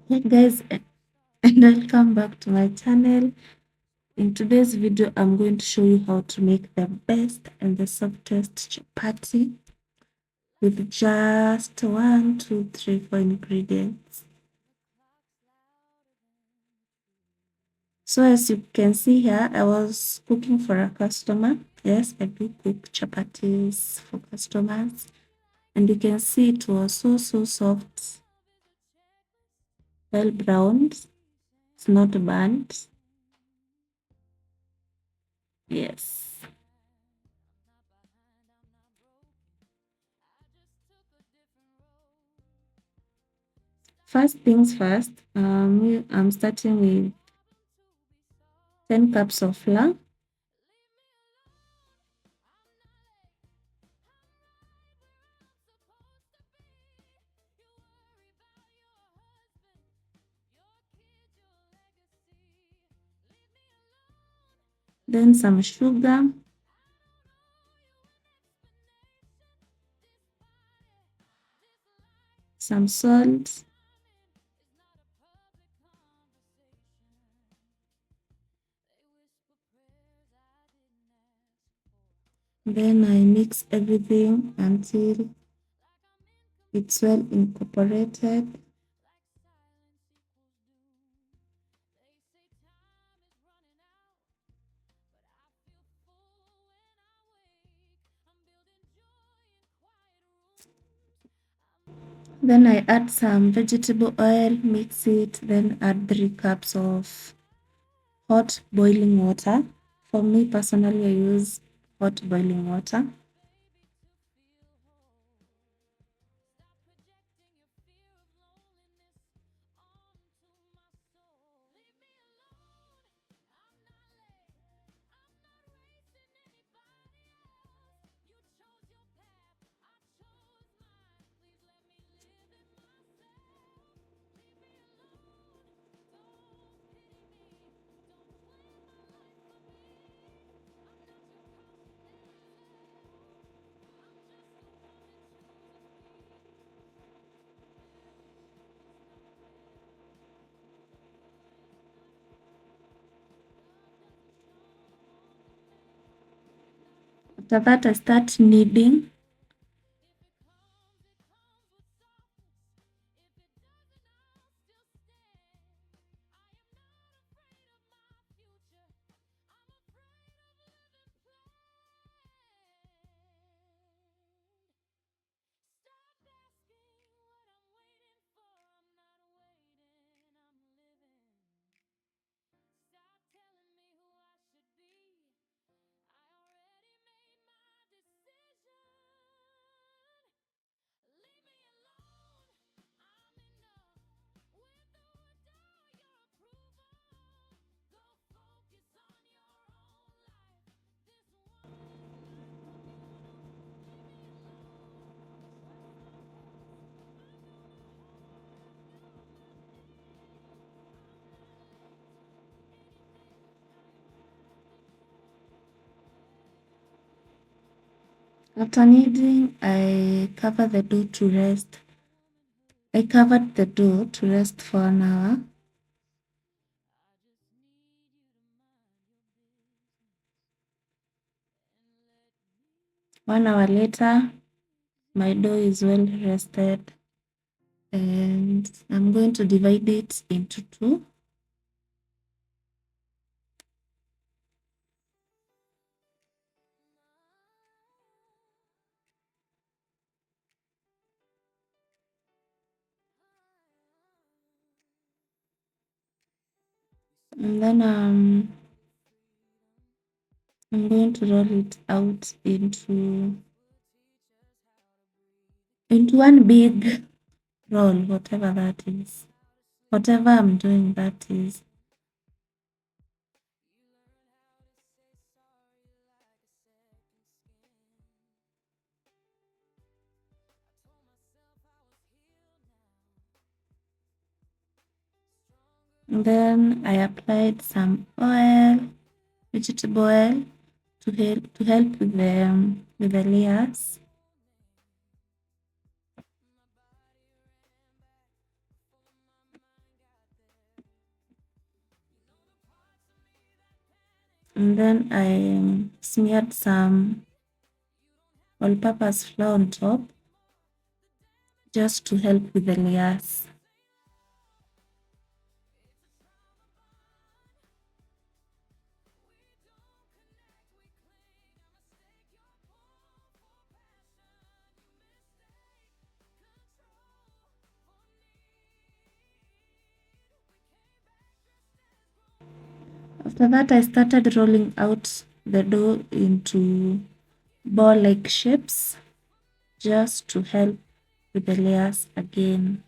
Hey guys, and welcome back to my channel. In today's video, I'm going to show you how to make the best and the softest chapati with just 4 ingredients. So as you can see here, I was cooking for a customer. Yes, I do cook chapatis for customers. And you can see it was so soft, well browned. It's not burnt. Yes. First things first, I'm starting with 10 cups of flour, then some sugar, some salt, then I mix everything until it's well incorporated. Then I add some vegetable oil, mix it, then add 3 cups of hot boiling water. For me personally, I use hot boiling water. After that, I start kneading. After kneading, I cover the dough to rest. I covered the dough to rest for an hour. One hour later, my dough is well rested, and I'm going to divide it into two. And then I'm going to roll it out into one big roll, whatever that is. Whatever I'm doing, that is. And then I applied some oil, vegetable oil, to help with the layers. And then I smeared some all-purpose flour on top just to help with the layers. After that, I started rolling out the dough into ball-like shapes just to help with the layers again.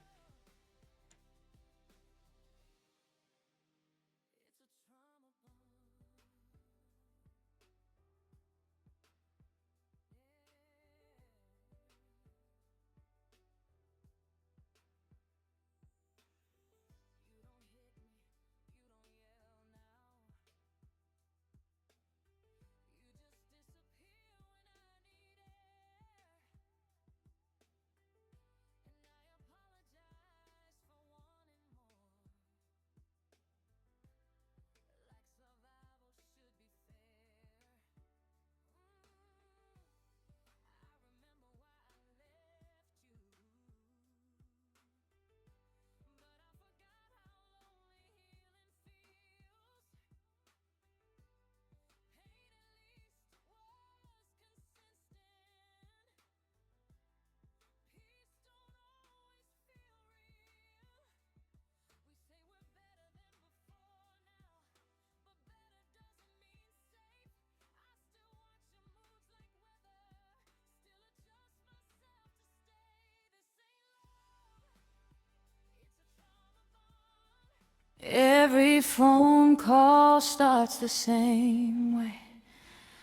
Every phone call starts the same way.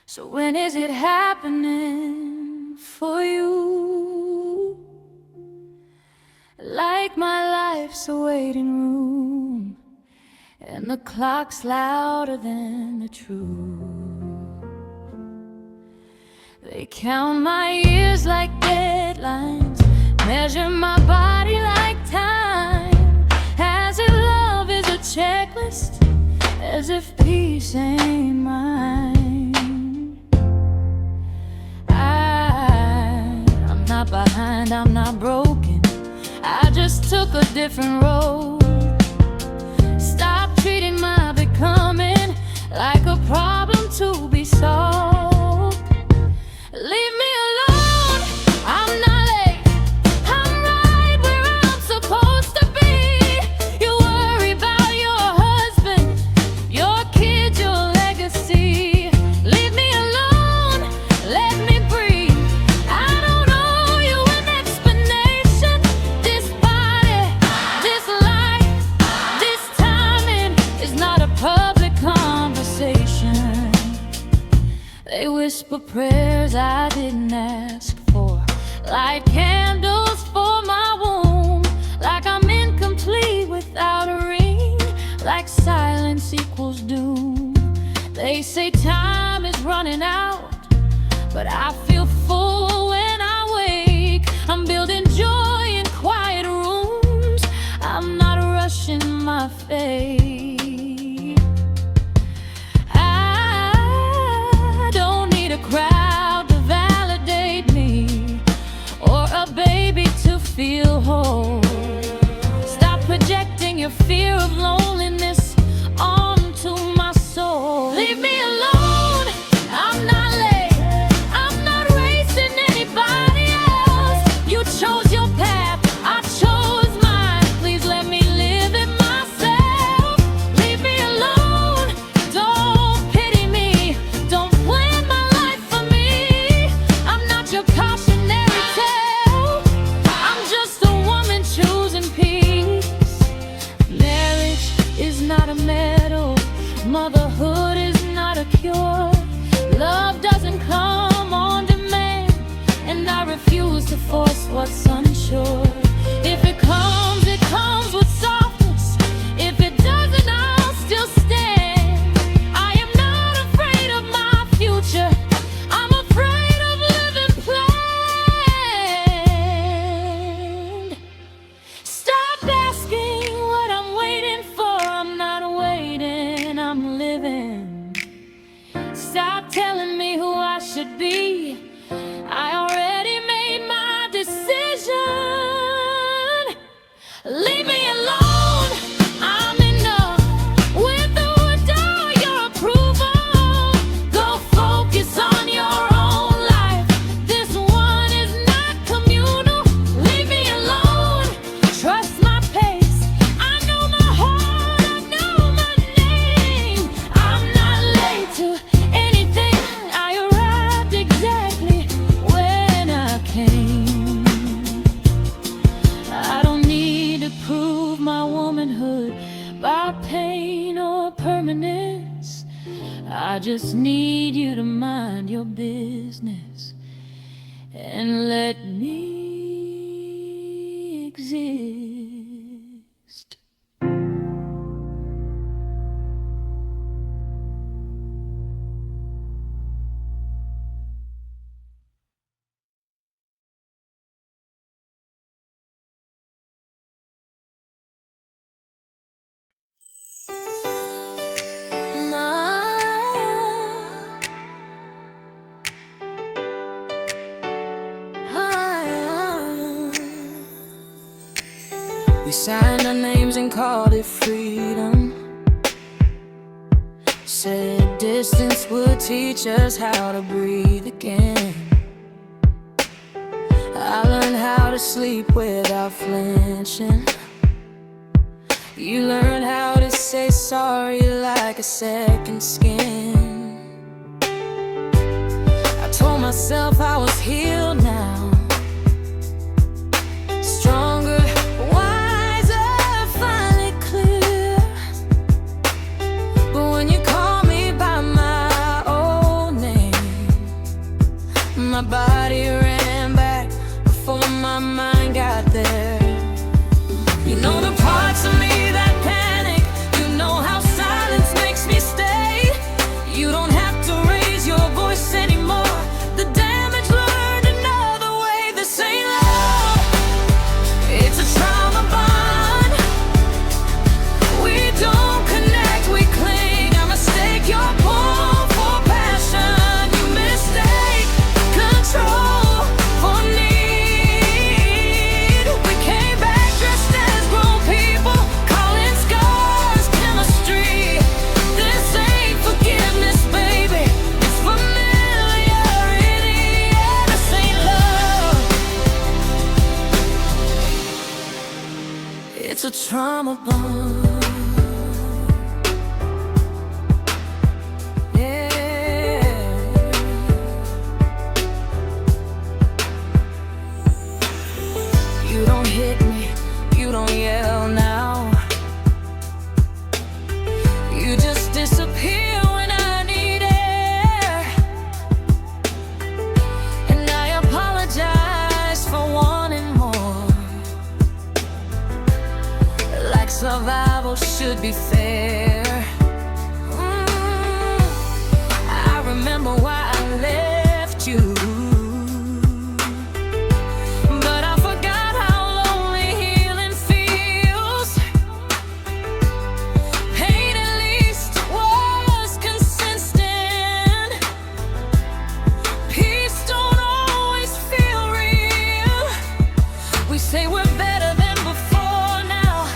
So when is it happening for you? Like my life's a waiting room, and the clock's louder than the truth. They count my years like deadlines, measure my body like time, as if love is a checklist, as if peace ain't mine. I'm not behind, I'm not broken, I just took a different road. Stop treating my becoming like a problem to be solved. Leave me alone, I'm not late, I'm right where I'm supposed to be. You worry about your husband, your kids, your legacy. Leave me alone, let me breathe. I don't owe you an explanation. This body, this life, this timing is not a public conversation. They whisper prayers I didn't ask for, light candles for my womb, like I'm incomplete without a ring, like silence equals doom. They say time is running out, but I feel full when I wake. I'm building joy in quiet rooms, I'm not rushing my fate. I don't need a crowd to validate me, or a baby to feel whole. Stop projecting your fear of loneliness onto my soul. Leave me alone, I'm not late, I'm not racing anybody else. You chose your path, I chose mine. Please let me live it myself. Leave me alone, don't pity me, don't plan my life for me. I'm not your cautionary tale, I'm just a woman choosing peace. Marriage is not a medal, motherhood is not a cure. Love doesn't come on demand, and I refuse to force what's unsure. If it comes with softness. If it doesn't, I'll still stand. I am not afraid of my future, I'm afraid of living planned. Stop asking what I'm waiting for, I'm not waiting, I'm living. Leave me alone, I'm enough. With or without your approval, go focus on your own life. This one is not communal. Leave me alone, trust my pace. I know my heart, I know my name. I'm not late to anything, I arrived exactly when I came. I don't need to prove my womanhood by pain or permanence. I just need you to mind your business and let me exist. We signed our names and called it freedom. Said distance would teach us how to breathe again. I learned how to sleep without flinching. You learned how to say sorry like a second skin. I told myself I was healed now, stronger, wiser, finally clear. But when you call me by my old name, my body ran back before my mind got there. You know the parts of me that panic, you know how silence makes me stay. You don't have to raise your voice anymore. The damage learned another way. This ain't love, it's a trauma bond. We don't connect, we cling. I mistake your pull for passion. You mistake control for need. We came back dressed as grown people, calling scars chemistry. This ain't forgiveness, baby, it's familiarity. Yeah, this ain't love, it's a trauma bond. Yeah. You don't hit me, you don't yell now. You just disappear when I need air. And I apologize for wanting more. Like survival should be fair. I remember why I left you, but I forgot how lonely healing feels. Pain at least was consistent. Peace don't always feel real. We say we're better than before now,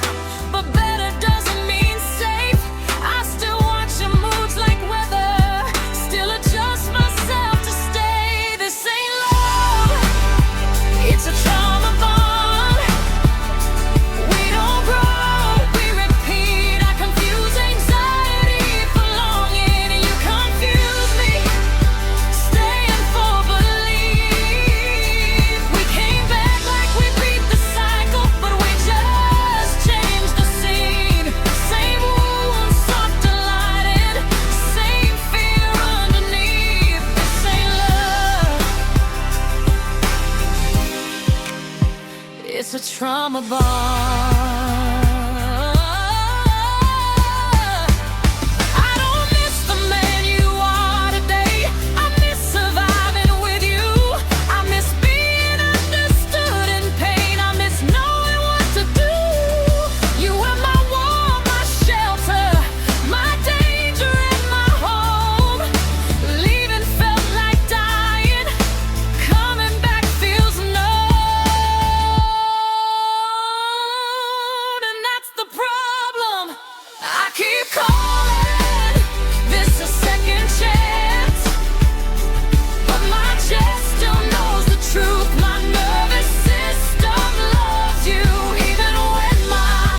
but better doesn't mean safe. I still watch your moods like weather, still adjust myself to stay. This ain't love, it's a trauma bond. We don't grow, we repeat. I confuse anxiety for longing, and you confuse me, staying for belief. We came back like we beat the cycle, but we just changed the scene. Same wounds, softer lighted, same fear underneath. This ain't love, it's a trauma bond.